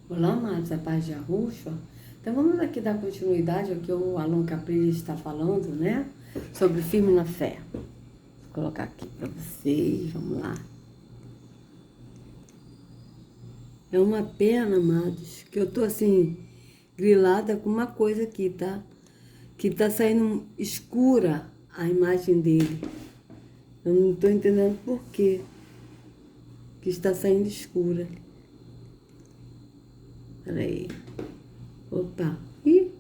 Olá, amados, a paz de Arruxo. Então vamos aqui dar continuidade ao que o Alon Capriles está falando, né? Sobre firme na fé. Vou colocar aqui para vocês, vamos lá. É uma pena, amados, que eu tô assim, grilada com uma coisa aqui, tá? Que tá saindo escura a imagem dele. Eu não tô entendendo por quê que está saindo escura. Peraí. Opa. Ih.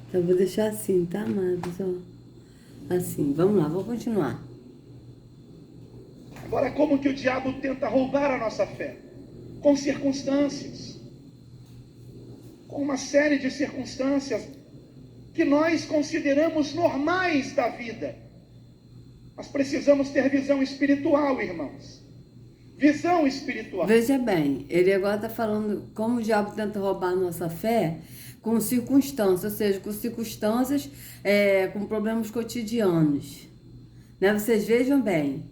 Então, vou deixar assim, tá, amados? Ó. Assim, vamos lá, vou continuar. Agora, como que o diabo tenta roubar a nossa fé? Com circunstâncias. Com uma série de circunstâncias que nós consideramos normais da vida. Nós precisamos ter visão espiritual, irmãos. Visão espiritual. Veja bem, ele agora está falando como o diabo tenta roubar a nossa fé com circunstâncias, ou seja, com circunstâncias, com problemas cotidianos. Né? Vocês vejam bem.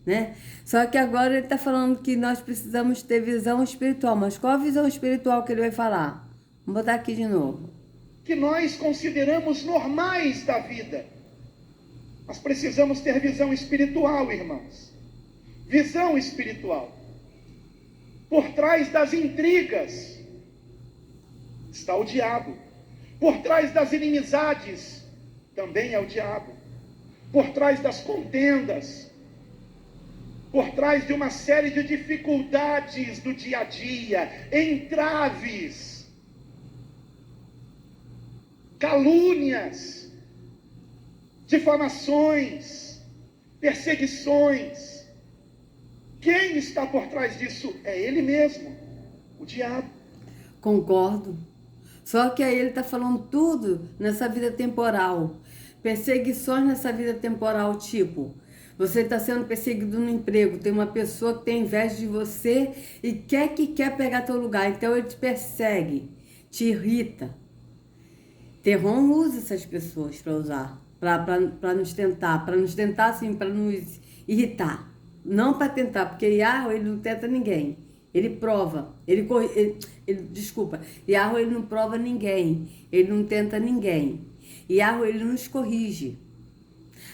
Né? Só que agora ele está falando que nós precisamos ter visão espiritual. Mas qual a visão espiritual que ele vai falar? Vamos botar aqui de novo. Que nós consideramos normais da vida. Nós precisamos ter visão espiritual, irmãos. Visão espiritual. Por trás das intrigas está o diabo. Por trás das inimizades também é o diabo. Por trás das contendas, por trás de uma série de dificuldades do dia a dia, entraves, calúnias, difamações, perseguições. Quem está por trás disso? É ele mesmo, o diabo. Concordo. Só que aí ele está falando tudo nessa vida temporal. Perseguições nessa vida temporal, tipo, você está sendo perseguido no emprego, tem uma pessoa que tem inveja de você e quer pegar teu lugar, então ele te persegue, te irrita. Terron usa essas pessoas para usar, para nos tentar assim, para nos irritar. Não para tentar, porque Yahweh, ele não tenta ninguém. Ele prova, desculpa, Yahweh, ele não prova ninguém, ele não tenta ninguém. Yahweh, ele nos corrige.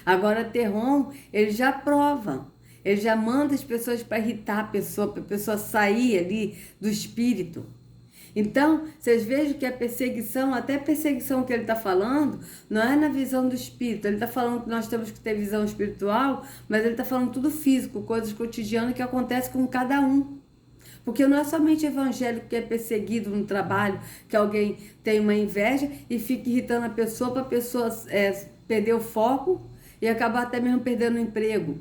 Agora, Terron, ele já prova, ele já manda as pessoas para irritar a pessoa, para a pessoa sair ali do espírito. Então, vocês vejam que a perseguição, até a perseguição que ele está falando, não é na visão do espírito. Ele está falando que nós temos que ter visão espiritual, mas ele está falando tudo físico, coisas cotidianas que acontecem com cada um. Porque não é somente evangélico que é perseguido no trabalho, que alguém tem uma inveja e fica irritando a pessoa para a pessoa perder o foco e acabar até mesmo perdendo o emprego.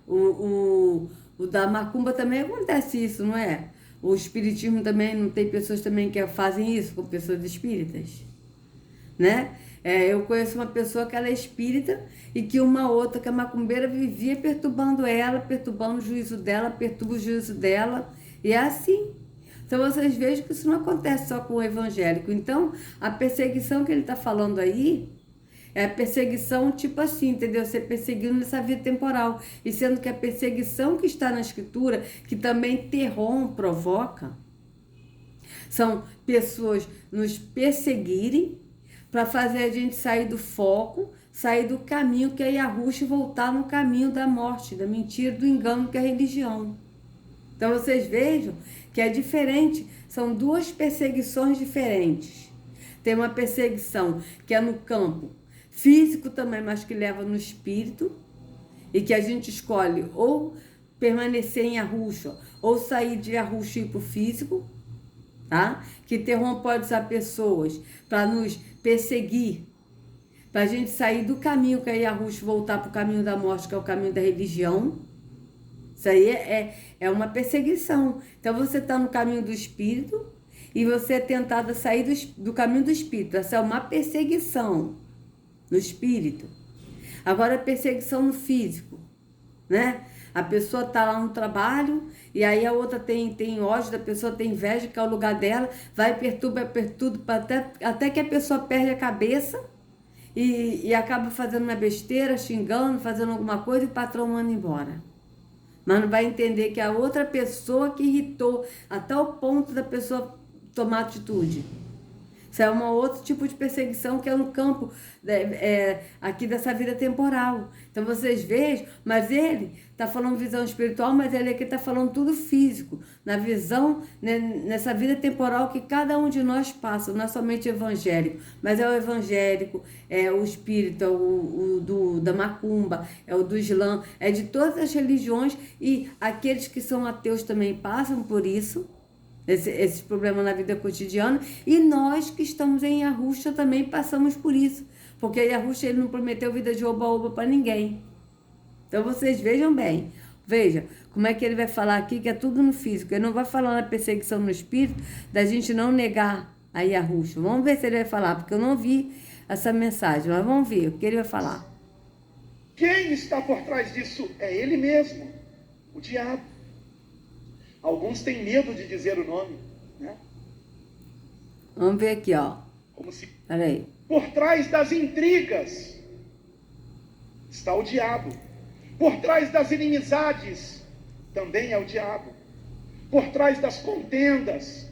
O da macumba também acontece isso, não é? O espiritismo também, não tem pessoas também que fazem isso com pessoas espíritas, né? Eu conheço uma pessoa que ela é espírita e que uma outra, que é macumbeira, vivia perturbando ela, perturbando o juízo dela, perturba o juízo dela, e é assim. Então vocês vejam que isso não acontece só com o evangélico. Então, a perseguição que ele está falando aí, é a perseguição tipo assim, entendeu? Ser perseguido nessa vida temporal. E sendo que a perseguição que está na escritura, que também Terron provoca, são pessoas nos perseguirem para fazer a gente sair do foco, sair do caminho que é Yahushua e voltar no caminho da morte, da mentira, do engano que é a religião. Então vocês vejam que é diferente, são duas perseguições diferentes. Tem uma perseguição que é no campo físico também, mas que leva no espírito, e que a gente escolhe ou permanecer em Yahushua, ou sair de Yahushua e ir para o físico, tá? Que Terron pode usar pessoas para nos perseguir, para a gente sair do caminho que é Yahushua, voltar para o caminho da morte, que é o caminho da religião. Isso aí é uma perseguição. Então você está no caminho do espírito e você é tentado a sair do caminho do espírito. Essa é uma perseguição no espírito. Agora, a perseguição no físico, né? A pessoa tá lá no trabalho e aí a outra tem ódio da pessoa, tem inveja, que é o lugar dela, vai perturba até que a pessoa perde a cabeça e acaba fazendo uma besteira, xingando, fazendo alguma coisa e o patrão manda embora. Mas não vai entender que a outra pessoa que irritou a tal ponto da pessoa tomar atitude. Isso é um outro tipo de perseguição que é no campo aqui dessa vida temporal. Então vocês vejam, mas ele está falando visão espiritual, mas ele aqui está falando tudo físico. Na visão, né, nessa vida temporal que cada um de nós passa, não é somente evangélico, mas é o evangélico, é o espírita, da macumba, é o do islã, é de todas as religiões, e aqueles que são ateus também passam por isso. Esses problemas na vida cotidiana, e nós que estamos em Yahusha também passamos por isso, porque Yahusha ele não prometeu vida de oba-oba para ninguém. Então vocês vejam bem, veja como é que ele vai falar aqui, que é tudo no físico. Ele não vai falar na perseguição no espírito, da gente não negar a Yahusha. Vamos ver se ele vai falar, porque eu não vi essa mensagem, mas vamos ver o que ele vai falar. Quem está por trás disso é ele mesmo, o diabo. Alguns têm medo de dizer o nome, né? Vamos ver aqui, ó. Como se... Peraí. Por trás das intrigas está o diabo. Por trás das inimizades também é o diabo. Por trás das contendas.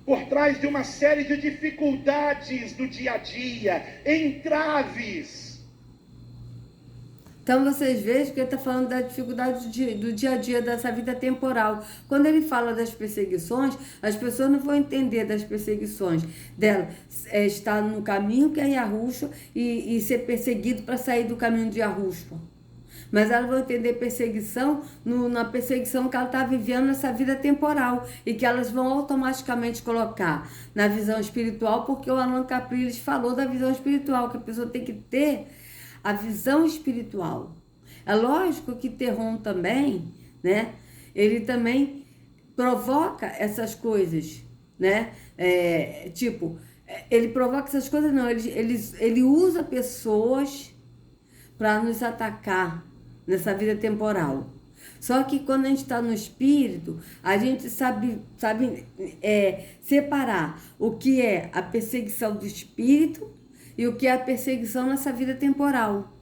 Por trás de uma série de dificuldades do dia a dia, entraves. Então vocês vejam que ele está falando da dificuldade do dia a dia dessa vida temporal. Quando ele fala das perseguições, as pessoas não vão entender das perseguições dela. Estar no caminho que é Yahusha e ser perseguido para sair do caminho de Yahusha. Mas elas vão entender perseguição na perseguição que ela está vivendo nessa vida temporal. E que elas vão automaticamente colocar na visão espiritual, porque o Allan Capriles falou da visão espiritual, que a pessoa tem que ter a visão espiritual. É lógico que Terron também, né? Ele também provoca essas coisas, né? Ele provoca essas coisas, não. Ele usa pessoas para nos atacar nessa vida temporal. Só que quando a gente está no espírito, a gente sabe separar o que é a perseguição do espírito e o que é a perseguição nessa vida temporal.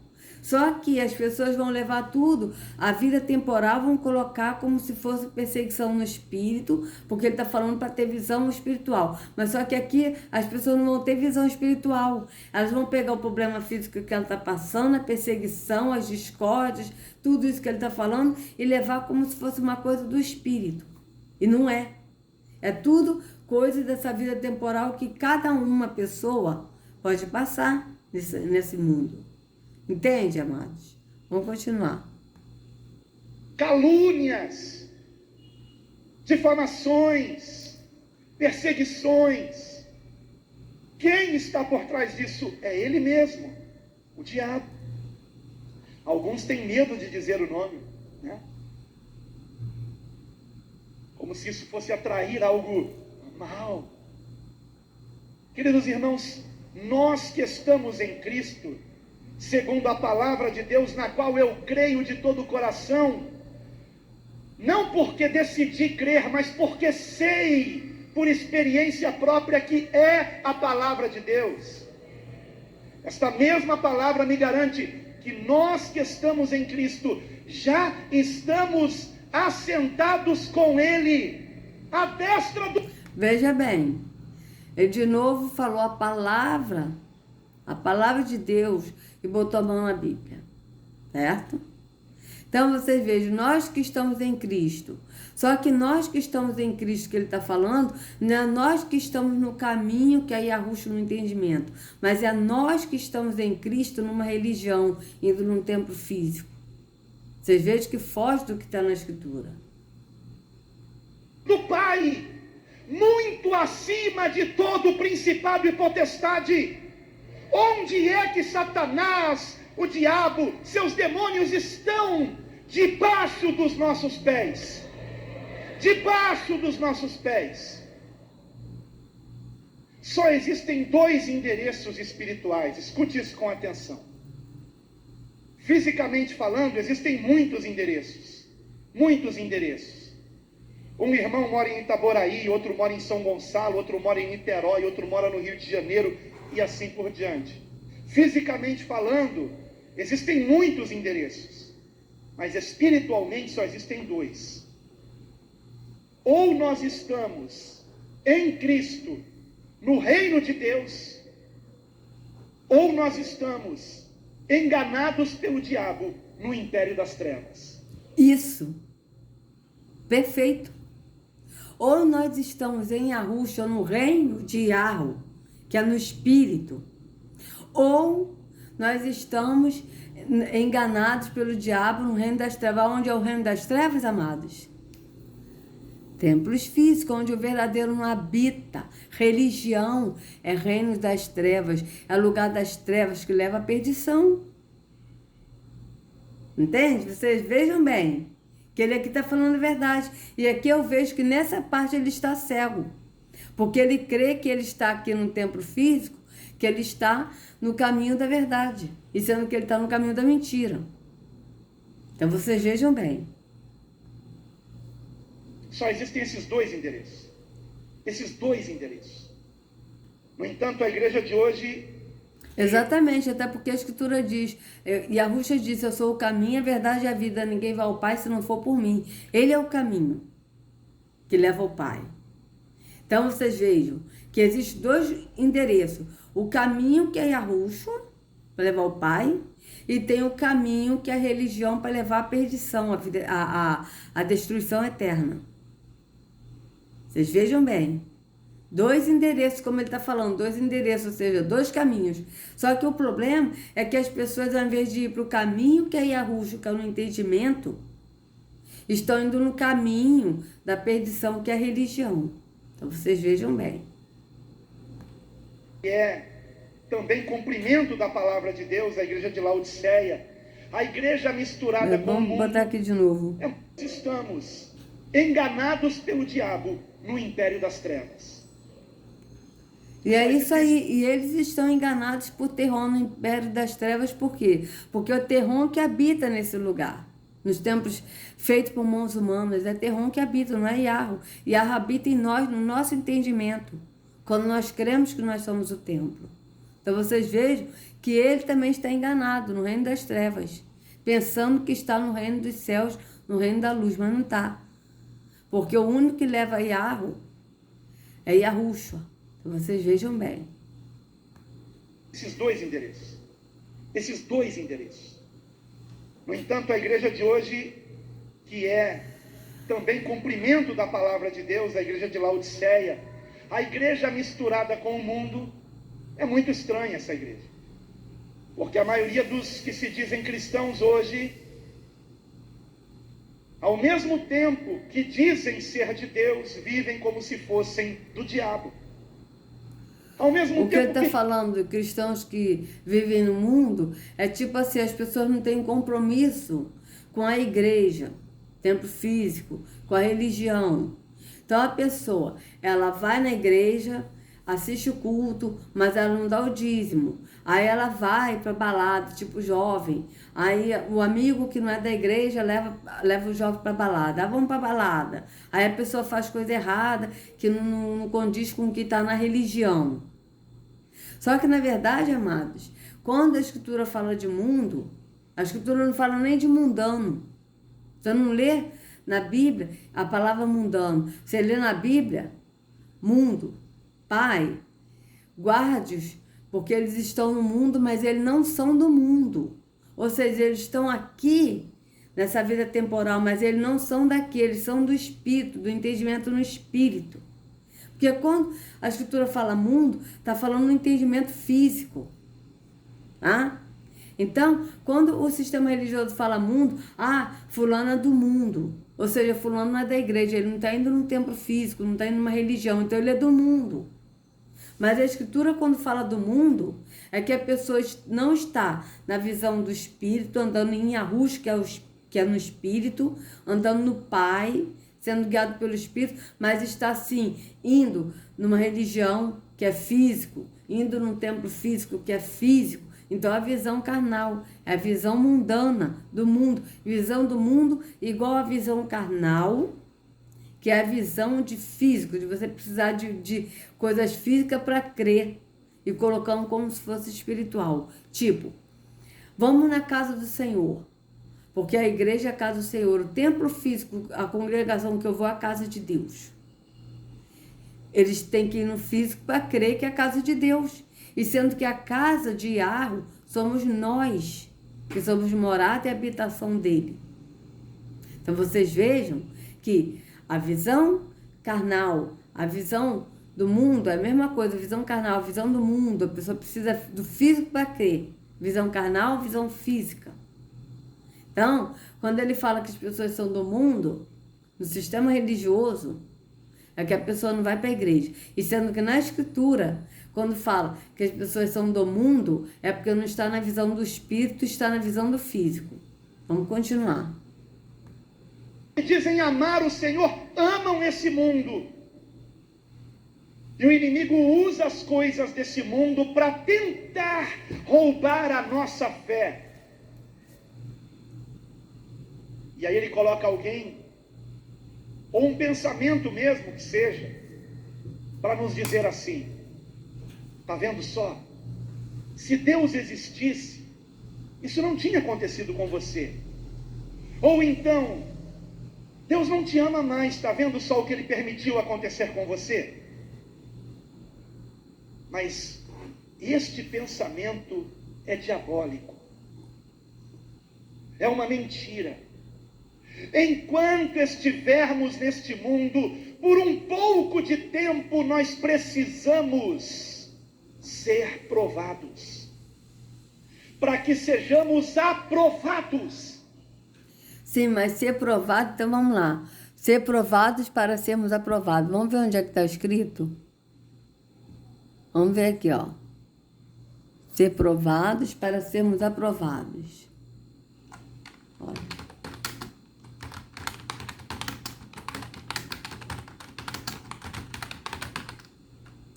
Só que as pessoas vão levar tudo, a vida temporal vão colocar como se fosse perseguição no espírito, porque ele está falando para ter visão espiritual. Mas só que aqui as pessoas não vão ter visão espiritual. Elas vão pegar o problema físico que ela está passando, a perseguição, as discórdias, tudo isso que ele está falando, e levar como se fosse uma coisa do espírito. E não é. É tudo coisa dessa vida temporal que cada uma pessoa pode passar nesse mundo. Entende, amados? Vamos continuar. Calúnias, difamações, perseguições. Quem está por trás disso é ele mesmo, o diabo. Alguns têm medo de dizer o nome, né? Como se isso fosse atrair algo mal. Queridos irmãos, nós que estamos em Cristo, segundo a palavra de Deus, na qual eu creio de todo o coração, não porque decidi crer, mas porque sei, por experiência própria, que é a palavra de Deus. Esta mesma palavra me garante que nós que estamos em Cristo, já estamos assentados com Ele, à destra do... Veja bem, ele de novo falou a palavra de Deus, e botou a mão na Bíblia, certo? Então vocês vejam, nós que estamos em Cristo, só que nós que estamos em Cristo, que ele está falando, não é nós que estamos no caminho que é Yahusha no entendimento, mas é nós que estamos em Cristo numa religião, indo num templo físico. Vocês vejam que foge do que está na Escritura. Do Pai, muito acima de todo principado e potestade. Onde é que Satanás, o diabo, seus demônios estão? Debaixo dos nossos pés. Debaixo dos nossos pés. Só existem 2 endereços espirituais. Escute isso com atenção. Fisicamente falando, existem muitos endereços. Muitos endereços. Um irmão mora em Itaboraí, outro mora em São Gonçalo, outro mora em Niterói, outro mora no Rio de Janeiro, e assim por diante. Fisicamente falando, existem muitos endereços, mas espiritualmente só existem dois. Ou nós estamos em Cristo, no reino de Deus, ou nós estamos enganados pelo diabo no império das trevas. Isso. Perfeito. Ou nós estamos em Yahusha, no reino de Yahweh, que é no espírito, ou nós estamos enganados pelo diabo no reino das trevas. Onde é o reino das trevas, amados? Templos físicos, onde o verdadeiro não habita. Religião é reino das trevas, é lugar das trevas que leva à perdição. Entende? Vocês vejam bem que ele aqui está falando a verdade. E aqui eu vejo que nessa parte ele está cego. Porque ele crê que ele está aqui no templo físico, que ele está no caminho da verdade. E sendo que ele está no caminho da mentira. Então vocês vejam bem. Só existem esses dois endereços. Esses dois endereços. No entanto, a igreja de hoje... Exatamente, até porque a Escritura diz, Yahusha disse, eu sou o caminho, a verdade e a vida, ninguém vai ao Pai se não for por mim. Ele é o caminho que leva ao Pai. Então vocês vejam que existem dois endereços. O caminho que é Yahusha, para levar ao Pai, e tem o caminho que é a religião para levar à perdição, a destruição eterna. Vocês vejam bem. Dois endereços, como ele está falando, dois endereços, ou seja, dois caminhos. Só que o problema é que as pessoas, ao invés de ir para o caminho que é Yahusha, que é no entendimento, estão indo no caminho da perdição, que é a religião. Então vocês vejam bem. É também cumprimento da palavra de Deus, a igreja de Laodiceia, a igreja misturada com o mundo. Vamos botar aqui de novo. Estamos enganados pelo diabo no império das trevas. E é isso aí, e eles estão enganados por Terron no império das trevas, por quê? Porque é o Terron que habita nesse lugar. Nos templos feitos por mãos humanas, é Terron que habita, não é Yahweh. Yahweh habita em nós, no nosso entendimento, quando nós cremos que nós somos o templo. Então vocês vejam que ele também está enganado no reino das trevas, pensando que está no reino dos céus, no reino da luz, mas não está. Porque o único que leva a Yahweh é Yahusha. Então vocês vejam bem. Esses dois endereços. Esses dois endereços. No entanto, a igreja de hoje, que é também cumprimento da palavra de Deus, a igreja de Laodiceia, a igreja misturada com o mundo, é muito estranha essa igreja. Porque a maioria dos que se dizem cristãos hoje, ao mesmo tempo que dizem ser de Deus, vivem como se fossem do diabo. Ao mesmo o que ele está falando de cristãos que vivem no mundo é tipo assim, as pessoas não têm compromisso com a igreja, templo físico, com a religião. Então a pessoa, ela vai na igreja, assiste o culto, mas ela não dá o dízimo. Aí ela vai para balada, tipo jovem. Aí o amigo que não é da igreja leva o jovem para balada. Ah, vamos para balada. Aí a pessoa faz coisa errada que não condiz com o que está na religião. Só que na verdade, amados, quando a Escritura fala de mundo, a Escritura não fala nem de mundano. Você não lê na Bíblia a palavra mundano. Você lê na Bíblia mundo. Pai, guarde-os, porque eles estão no mundo, mas eles não são do mundo. Ou seja, eles estão aqui nessa vida temporal, mas eles não são daqui, eles são do espírito, do entendimento no espírito. Porque quando a Escritura fala mundo, está falando no entendimento físico. Tá? Então, quando o sistema religioso fala mundo, fulano é do mundo. Ou seja, fulano não é da igreja, ele não está indo num templo físico, não está indo numa religião, então ele é do mundo. Mas a Escritura, quando fala do mundo, é que a pessoa não está na visão do Espírito, andando em Yahush, que é no Espírito, andando no Pai, sendo guiado pelo Espírito, mas está, sim, indo numa religião que é físico, indo num templo físico que é físico. Então, a visão carnal, é a visão mundana do mundo. Visão do mundo igual à visão carnal, que é a visão de físico, de você precisar de coisas físicas para crer e colocamos como se fosse espiritual. Tipo, vamos na casa do Senhor, porque a igreja é a casa do Senhor, o templo físico, a congregação que eu vou é a casa de Deus. Eles têm que ir no físico para crer que é a casa de Deus. E sendo que a casa de Yahweh somos nós, que somos morada e habitação dele. Então vocês vejam que a visão carnal, a visão do mundo é a mesma coisa, visão carnal, visão do mundo, a pessoa precisa do físico para crer. Visão carnal, visão física. Então, quando ele fala que as pessoas são do mundo, no sistema religioso, é que a pessoa não vai para a igreja. E sendo que na escritura, quando fala que as pessoas são do mundo, é porque não está na visão do espírito, está na visão do físico. Vamos continuar. Dizem amar o Senhor, amam esse mundo. E o inimigo usa as coisas desse mundo para tentar roubar a nossa fé. E aí ele coloca alguém, ou um pensamento mesmo que seja, para nos dizer assim: está vendo só? Se Deus existisse, isso não tinha acontecido com você. Ou então, Deus não te ama mais, está vendo só o que Ele permitiu acontecer com você? Mas este pensamento é diabólico. É uma mentira. Enquanto estivermos neste mundo, por um pouco de tempo, nós precisamos ser provados, para que sejamos aprovados. Sim, mas ser provado, então vamos lá. Ser provados para sermos aprovados. Vamos ver onde é que está escrito? Vamos ver aqui, ó. Ser provados para sermos aprovados. Olha.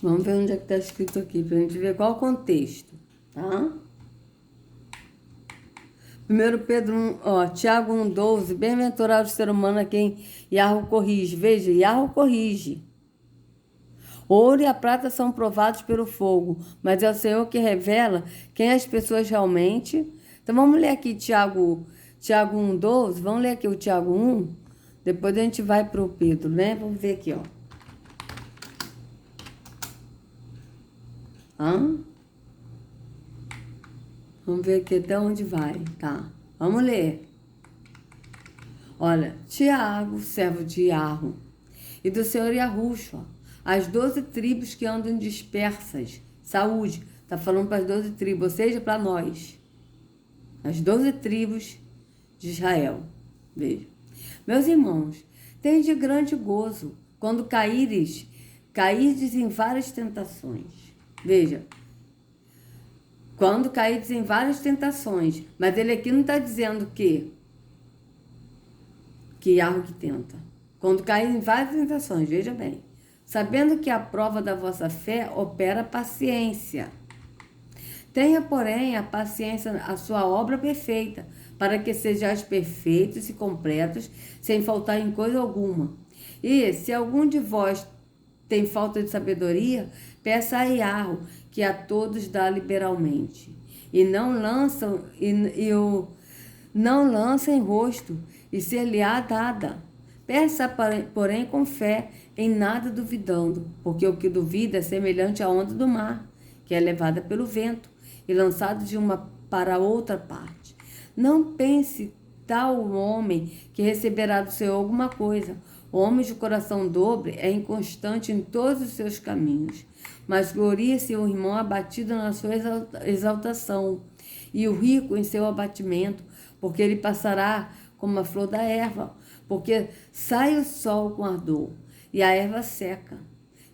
Vamos ver onde é que está escrito aqui, para a gente ver qual o contexto, tá? 1 Pedro 1, ó, Tiago 1,12, bem-aventurado o ser humano a quem Yahweh corrige. Veja, Yahweh corrige. O ouro e a prata são provados pelo fogo, mas é o Senhor que revela quem as pessoas realmente... Então vamos ler aqui Tiago 1,12, vamos ler aqui o Tiago 1, depois a gente vai para o Pedro, né? Vamos ver aqui, ó. Vamos ver aqui até onde vai, tá? Vamos ler. Olha, Tiago, servo de Yahweh, e do Senhor Yahushua, as 12 tribos que andam dispersas, saúde, tá falando para as 12 tribos, ou seja, para nós, as 12 tribos de Israel. Veja. Meus irmãos, tende grande gozo quando cairdes em várias tentações. Veja, quando caídes em várias tentações, mas ele aqui não está dizendo que Yahweh que tenta. Quando caídes em várias tentações, veja bem, sabendo que a prova da vossa fé opera paciência. Tenha, porém, a paciência a sua obra perfeita, para que sejais perfeitos e completos, sem faltar em coisa alguma. E se algum de vós tem falta de sabedoria, peça a Yahweh, que a todos dá liberalmente, e não lança em rosto, e ser-lhe-á dada. Peça, porém, com fé, em nada duvidando, porque o que duvida é semelhante à onda do mar, que é levada pelo vento e lançada de uma para outra parte. Não pense tal homem que receberá do Senhor alguma coisa. O homem de coração dobre é inconstante em todos os seus caminhos, mas gloria-se o irmão abatido na sua exaltação, e o rico em seu abatimento, porque ele passará como a flor da erva, porque sai o sol com ardor, e a erva seca,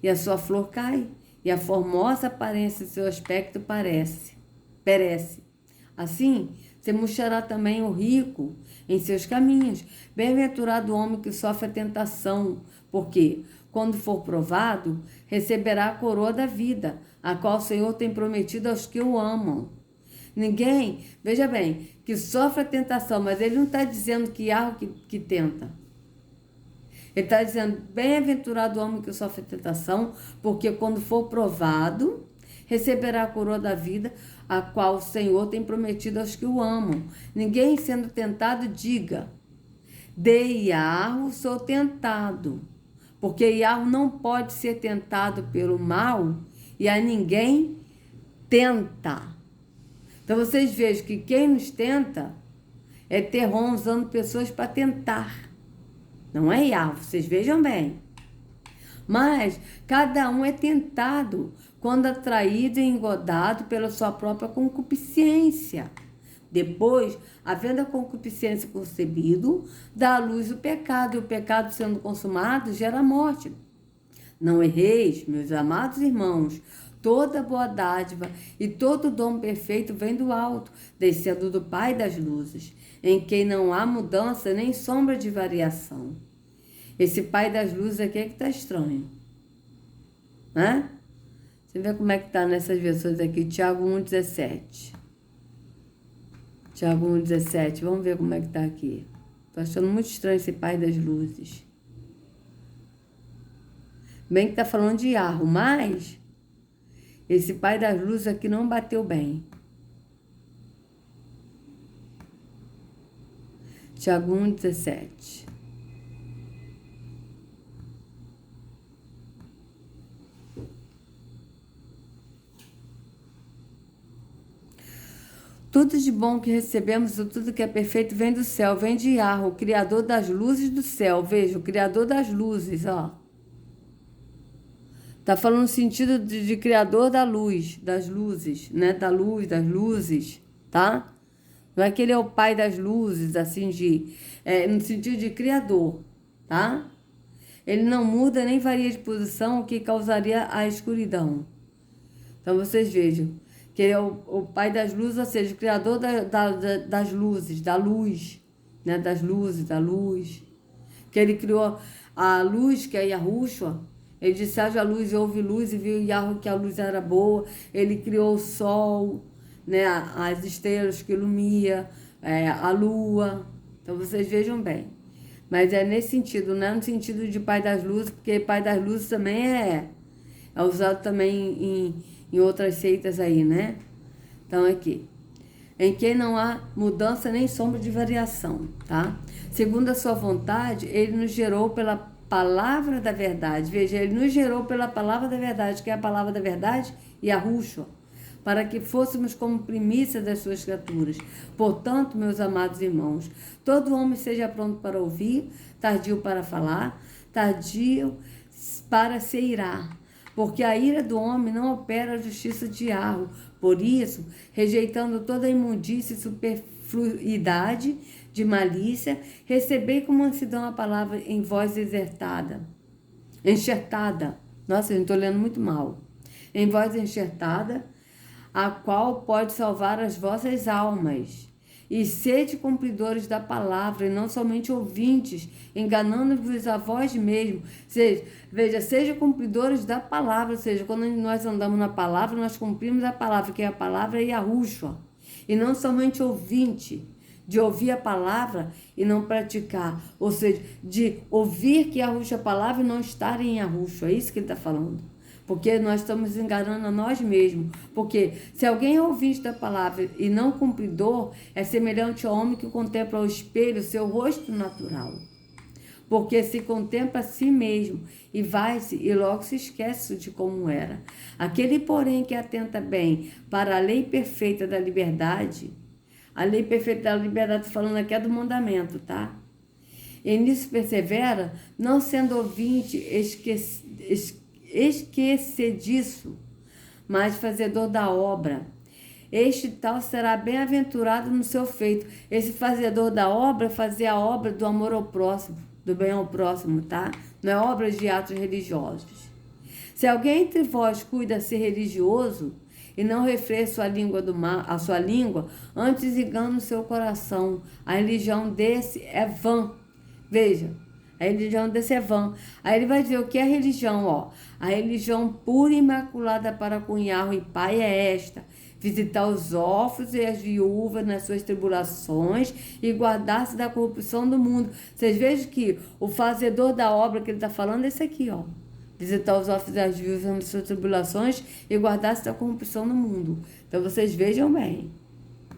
e a sua flor cai, e a formosa aparência de seu aspecto perece. Assim, se murchará também o rico em seus caminhos. Bem-aventurado o homem que sofre a tentação, porque, quando for provado, receberá a coroa da vida, a qual o Senhor tem prometido aos que o amam. Ninguém, veja bem, que sofre a tentação, mas ele não está dizendo que Yahweh que tenta. Ele está dizendo, bem-aventurado o homem que sofre a tentação, porque quando for provado, receberá a coroa da vida, a qual o Senhor tem prometido aos que o amam. Ninguém sendo tentado, diga: de Iarro sou tentado. Porque Iarro não pode ser tentado pelo mal e a ninguém tenta. Então vocês vejam que quem nos tenta é Terron usando pessoas para tentar. Não é Iarro, vocês vejam bem. Mas cada um é tentado quando atraído e engodado pela sua própria concupiscência. Depois, havendo a concupiscência concebido, dá à luz o pecado, e o pecado sendo consumado gera morte. Não erreis, meus amados irmãos, toda boa dádiva e todo dom perfeito vem do alto, descendo do Pai das luzes, em quem não há mudança nem sombra de variação. Esse Pai das luzes aqui é que está estranho. Né? Você vê como é que está nessas versões aqui, Tiago 1,17. Tiago 1,17, vamos ver como é que está aqui. Estou achando muito estranho esse Pai das luzes. Bem que está falando de Iarro, mas esse Pai das luzes aqui não bateu bem. Tiago 1,17. Tudo de bom que recebemos, tudo que é perfeito, vem do céu, vem de Iarro, o Criador das luzes do céu. Veja, o Criador das luzes, ó. Tá falando no sentido de Criador da luz, das luzes, né? Da luz, das luzes, tá? Não é que ele é o Pai das luzes, assim, no sentido de Criador, tá? Ele não muda nem varia de posição, o que causaria a escuridão. Então, vocês vejam que ele é o Pai das luzes, ou seja, o Criador das luzes, da luz, né? Das luzes, da luz. Que ele criou a luz, que é Yahushua. Ele disse: haja luz, e houve luz, e viu Yahweh que a luz era boa. Ele criou o sol, né? As estrelas que iluminam, a lua. Então, vocês vejam bem. Mas é nesse sentido, não é no sentido de Pai das luzes, porque Pai das luzes também é usado também em outras seitas aí, né? Então, aqui. Em quem não há mudança nem sombra de variação, tá? Segundo a sua vontade, ele nos gerou pela palavra da verdade. Veja, ele nos gerou pela palavra da verdade, que é a palavra da verdade, e a Yahushua, para que fôssemos como primícia das suas criaturas. Portanto, meus amados irmãos, todo homem seja pronto para ouvir, tardio para falar, tardio para se irar, porque a ira do homem não opera a justiça de Yahweh. Por isso, rejeitando toda a imundícia e superfluidade de malícia, recebei com mansidão a palavra em voz enxertada. Nossa, eu estou lendo muito mal. Em voz enxertada, a qual pode salvar as vossas almas. E sede cumpridores da palavra, e não somente ouvintes, enganando-vos a vós mesmos. Veja, seja cumpridores da palavra, ou seja, quando nós andamos na palavra, nós cumprimos a palavra, que é a palavra Yahushua. E não somente ouvinte, de ouvir a palavra e não praticar. Ou seja, de ouvir que Yahushua é a palavra e não estar em Yahushua. É isso que ele está falando. Porque nós estamos enganando a nós mesmos. Porque se alguém é ouvinte da palavra e não cumpridor, é semelhante ao homem que contempla ao espelho seu rosto natural. Porque se contempla a si mesmo e vai-se e logo se esquece de como era. Aquele, porém, que atenta bem para a lei perfeita da liberdade, a lei perfeita da liberdade, falando aqui é do mandamento, tá? E nisso persevera, não sendo ouvinte esquecediço, mas fazedor da obra. Este tal será bem-aventurado no seu feito. Esse fazedor da obra, fazer a obra do amor ao próximo, do bem ao próximo, tá? Não é obra de atos religiosos. Se alguém entre vós cuida ser religioso e não refreia a sua língua, antes engana o seu coração. A religião desse é vã. Veja, a religião desse é vã. Aí ele vai dizer o que é religião, ó. A religião pura e imaculada para com Yahweh e Pai é esta: visitar os órfãos e as viúvas nas suas tribulações e guardar-se da corrupção do mundo. Vocês vejam que o fazedor da obra que ele está falando é esse aqui, ó. visitar os órfãos e as viúvas nas suas tribulações e guardar-se da corrupção no mundo. Então vocês vejam bem,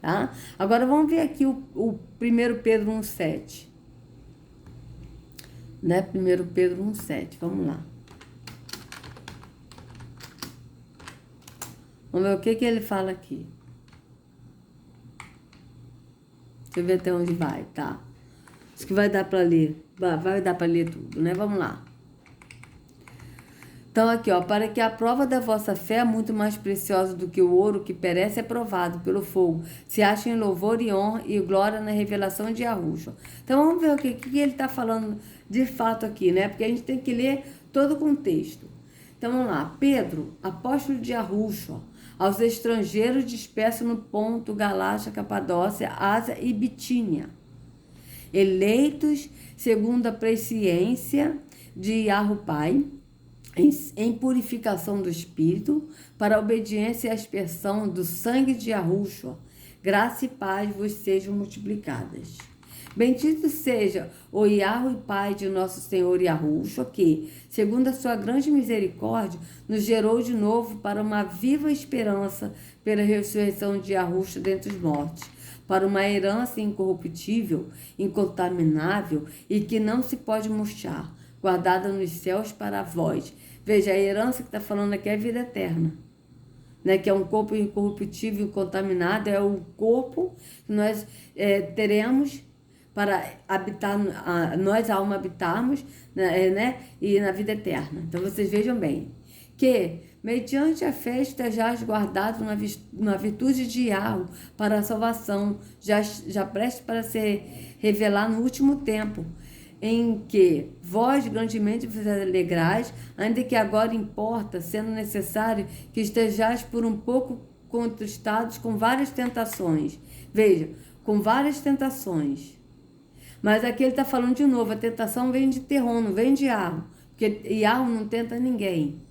tá? Agora vamos ver aqui o 1 Pedro 1,7. Né? 1 Pedro 1,7, vamos lá. Vamos ver o que ele fala aqui. Deixa eu ver até onde vai, tá? Acho que vai dar para ler. Vai dar para ler tudo, né? Vamos lá. Então aqui, ó, para que a prova da vossa fé, muito mais preciosa do que o ouro que perece, é provado pelo fogo, se acha em louvor e honra e glória na revelação de Yahushua. Então vamos ver o que ele está falando de fato aqui, né? Porque a gente tem que ler todo o contexto. Então vamos lá. Pedro, apóstolo de Yahushua, aos estrangeiros dispersos no Ponto, Galácia, Capadócia, Ásia e Bitínia, eleitos segundo a presciência de Yahu Pai, em purificação do Espírito, para a obediência e a aspersão do sangue de Yahushua, graça e paz vos sejam multiplicadas. Bendito seja o Yahu e Pai de nosso Senhor Yahushua, que, segundo a sua grande misericórdia, nos gerou de novo para uma viva esperança pela ressurreição de Yahushua dentre os mortos, para uma herança incorruptível, incontaminável e que não se pode murchar, guardada nos céus para vós. Veja, a herança que está falando aqui é a vida eterna, né? Que é um corpo incorruptível, incontaminado, é o corpo que nós teremos para habitar, nós alma habitarmos, né? E na vida eterna. Então vocês vejam bem, que mediante a fé estejais guardados na virtude de Yahu para a salvação, já prestes para se revelar no último tempo, em que vós grandemente vos alegrais, ainda que agora importa, sendo necessário que estejais por um pouco contristados com várias tentações. Veja, com várias tentações. Mas aqui ele está falando de novo, a tentação vem de Terron, não vem de Yahu, porque Yahu não tenta ninguém.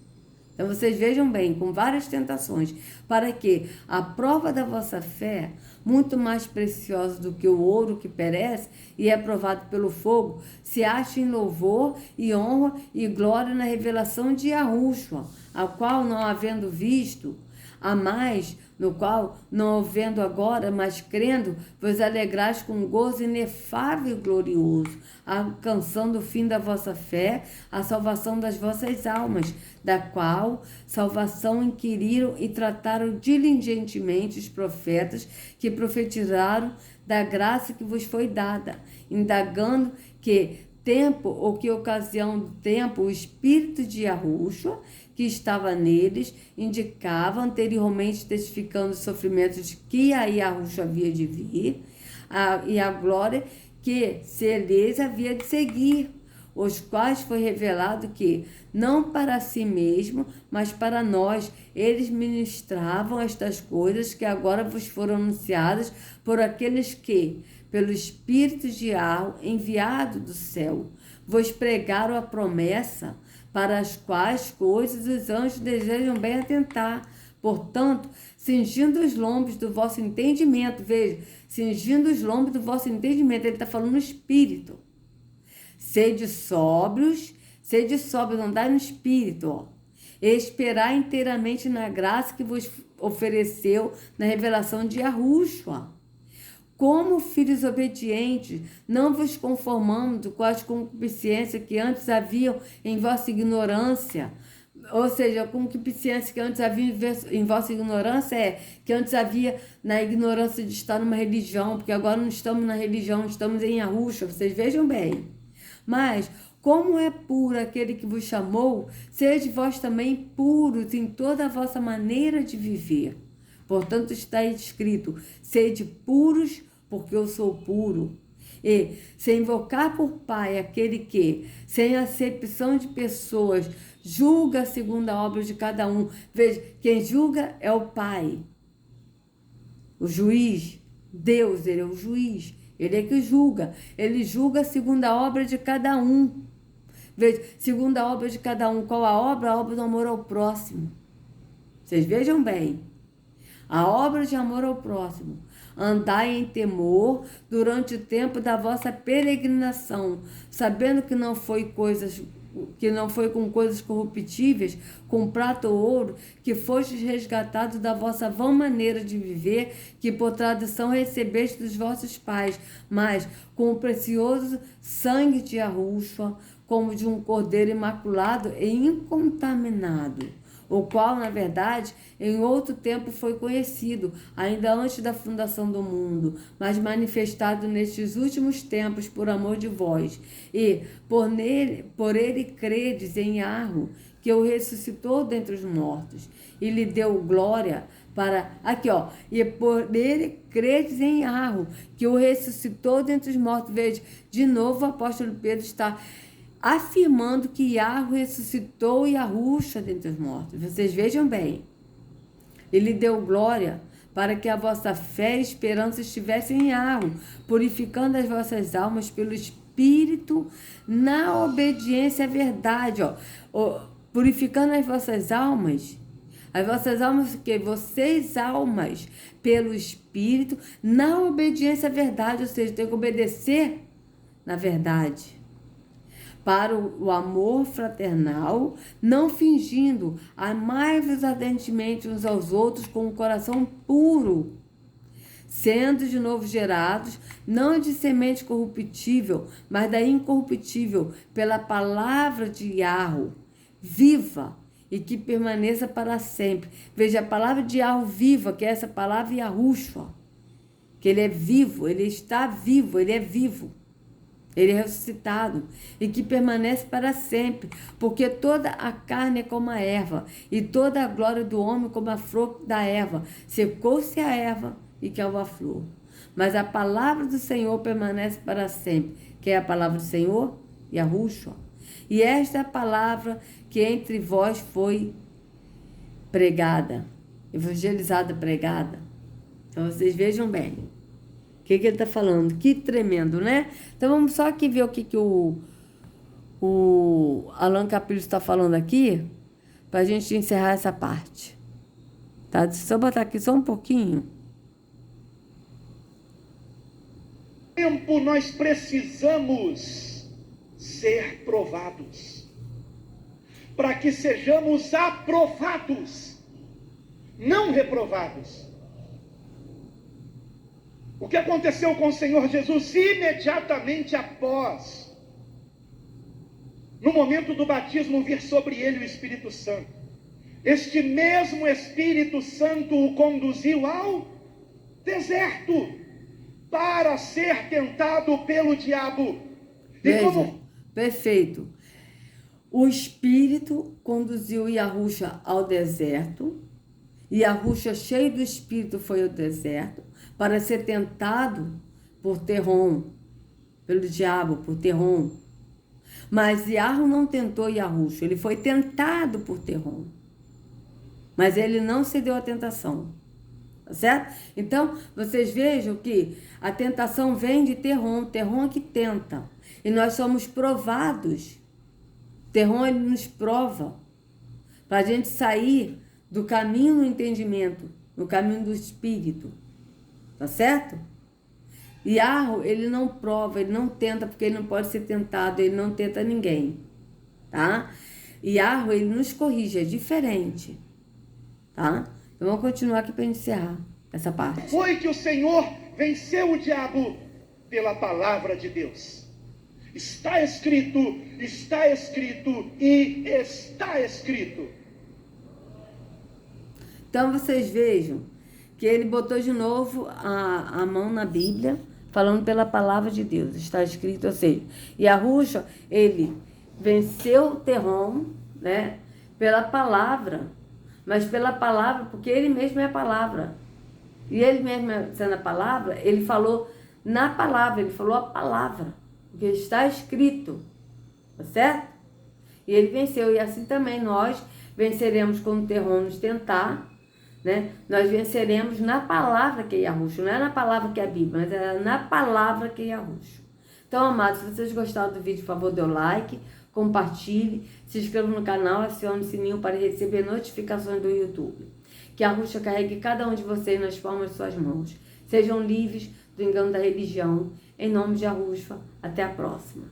Então vocês vejam bem, com várias tentações, para que a prova da vossa fé, muito mais preciosa do que o ouro que perece e é provado pelo fogo, se ache em louvor e honra e glória na revelação de Yahushua, a qual não havendo visto, a mais, no qual, não havendo agora, mas crendo, vos alegrais com gozo inefável e glorioso, alcançando o fim da vossa fé, a salvação das vossas almas, da qual salvação inquiriram e trataram diligentemente os profetas que profetizaram da graça que vos foi dada, indagando que tempo ou que ocasião do tempo o Espírito de Yahushua que estava neles, indicava anteriormente, testificando os sofrimentos que a Yahushua havia de vir, e a glória que se lhes havia de seguir, os quais foi revelado que, não para si mesmo, mas para nós, eles ministravam estas coisas que agora vos foram anunciadas por aqueles que, pelo Espírito de Yahu, enviado do céu, vos pregaram a promessa, para as quais coisas os anjos desejam bem atentar. Portanto, cingindo os lombos do vosso entendimento, veja, cingindo os lombos do vosso entendimento, ele está falando no espírito. Sede sóbrios, andai no espírito, ó. E esperar inteiramente na graça que vos ofereceu na revelação de Yahushua. Como filhos obedientes, não vos conformando com as concupiscências que antes haviam em vossa ignorância. Ou seja, a concupiscência que antes havia em vossa ignorância é que antes havia na ignorância de estar numa religião, porque agora não estamos na religião, estamos em Yahushua, vocês vejam bem. Mas, como é puro aquele que vos chamou, sede vós também puros em toda a vossa maneira de viver. Portanto, está escrito, sede puros, porque eu sou puro. E se invocar por Pai aquele que, sem acepção de pessoas, julga segundo a obra de cada um. Veja, quem julga é o Pai. O juiz, Deus, ele é o juiz. Ele é que julga. Ele julga segundo a obra de cada um. Veja, segundo a obra de cada um. Qual a obra? A obra do amor ao próximo. Vocês vejam bem. A obra de amor ao próximo. Andai em temor durante o tempo da vossa peregrinação, sabendo que não foi coisas que não foi com coisas corruptíveis, com prata ou ouro, que fostes resgatados da vossa vã maneira de viver, que por tradição recebeste dos vossos pais, mas com o precioso sangue de Yahushua, como de um cordeiro imaculado e incontaminado, o qual, na verdade, em outro tempo foi conhecido, ainda antes da fundação do mundo, mas manifestado nestes últimos tempos por amor de vós. E por ele credes em Yarro, que o ressuscitou dentre os mortos, e lhe deu glória para... Aqui, ó. E por ele credes em Yarro, que o ressuscitou dentre os mortos. Veja, de novo o apóstolo Pedro está afirmando que Yarro ressuscitou Yahushua dentre os mortos. Vocês vejam bem. Ele deu glória para que a vossa fé e esperança estivessem em Yarro, purificando as vossas almas pelo Espírito na obediência à verdade. Ó. Purificando as vossas almas que vocês almas pelo Espírito na obediência à verdade, ou seja, tem que obedecer na verdade, para o amor fraternal, não fingindo, amai-vos ardentemente uns aos outros com um coração puro, sendo de novo gerados, não de semente corruptível, mas da incorruptível, pela palavra de Yarro, viva e que permaneça para sempre. Veja, a palavra de Yarro viva, que é essa palavra Yahushua, que ele é vivo, ele está vivo, ele é vivo. Ele é ressuscitado e que permanece para sempre, porque toda a carne é como a erva e toda a glória do homem como a flor da erva. Secou-se a erva e caiu a flor. Mas a palavra do Senhor permanece para sempre, que é a palavra do Senhor, Yahushua. E esta é a palavra que entre vós foi pregada, evangelizada, pregada. Então vocês vejam bem. O que ele está falando? Que tremendo, né? Então vamos só aqui ver o que o Allan Capillo está falando aqui, para a gente encerrar essa parte. Tá? Deixa eu botar aqui só um pouquinho. Tempo nós precisamos ser provados, para que sejamos aprovados, não reprovados. O que aconteceu com o Senhor Jesus imediatamente após, no momento do batismo, vir sobre ele o Espírito Santo? Este mesmo Espírito Santo o conduziu ao deserto para ser tentado pelo diabo. Veja, perfeito. O Espírito conduziu Yahushua ao deserto, e Yahushua, cheio do Espírito, foi ao deserto para ser tentado por Terrom, pelo diabo, por Terrom. Mas Yarro não tentou Yahushua, ele foi tentado por Terrom. Mas ele não cedeu à tentação. Tá certo? Então, vocês vejam que a tentação vem de Terrom. Terrom é que tenta. E nós somos provados. Terrom, ele nos prova para a gente sair do caminho do entendimento, no caminho do Espírito. Tá certo? Yarro, ele não prova, ele não tenta, porque ele não pode ser tentado, ele não tenta ninguém. Tá? Yarro, ele nos corrige, é diferente. Tá? Então vamos continuar aqui para encerrar essa parte. Foi que o Senhor venceu o diabo pela palavra de Deus. Está escrito e está escrito. Então vocês vejam que ele botou de novo a mão na Bíblia, falando pela palavra de Deus. Está escrito, ou seja, Yahushua, ele venceu o Terrom, né, pela palavra. Mas pela palavra, porque ele mesmo é a palavra. E ele mesmo sendo a palavra, ele falou na palavra, ele falou a palavra, porque está escrito, tá certo? E ele venceu, e assim também nós venceremos quando o Terrom nos tentar, né? Nós venceremos na palavra que é Yahushua, não é na palavra que é a Bíblia, mas é na palavra que é Yahushua. Então, amados, se vocês gostaram do vídeo, por favor, dê o like, compartilhe, se inscreva no canal, acione o sininho para receber notificações do YouTube. Que Yahushua carregue cada um de vocês nas palmas de suas mãos. Sejam livres do engano da religião. Em nome de Yahushua, até a próxima.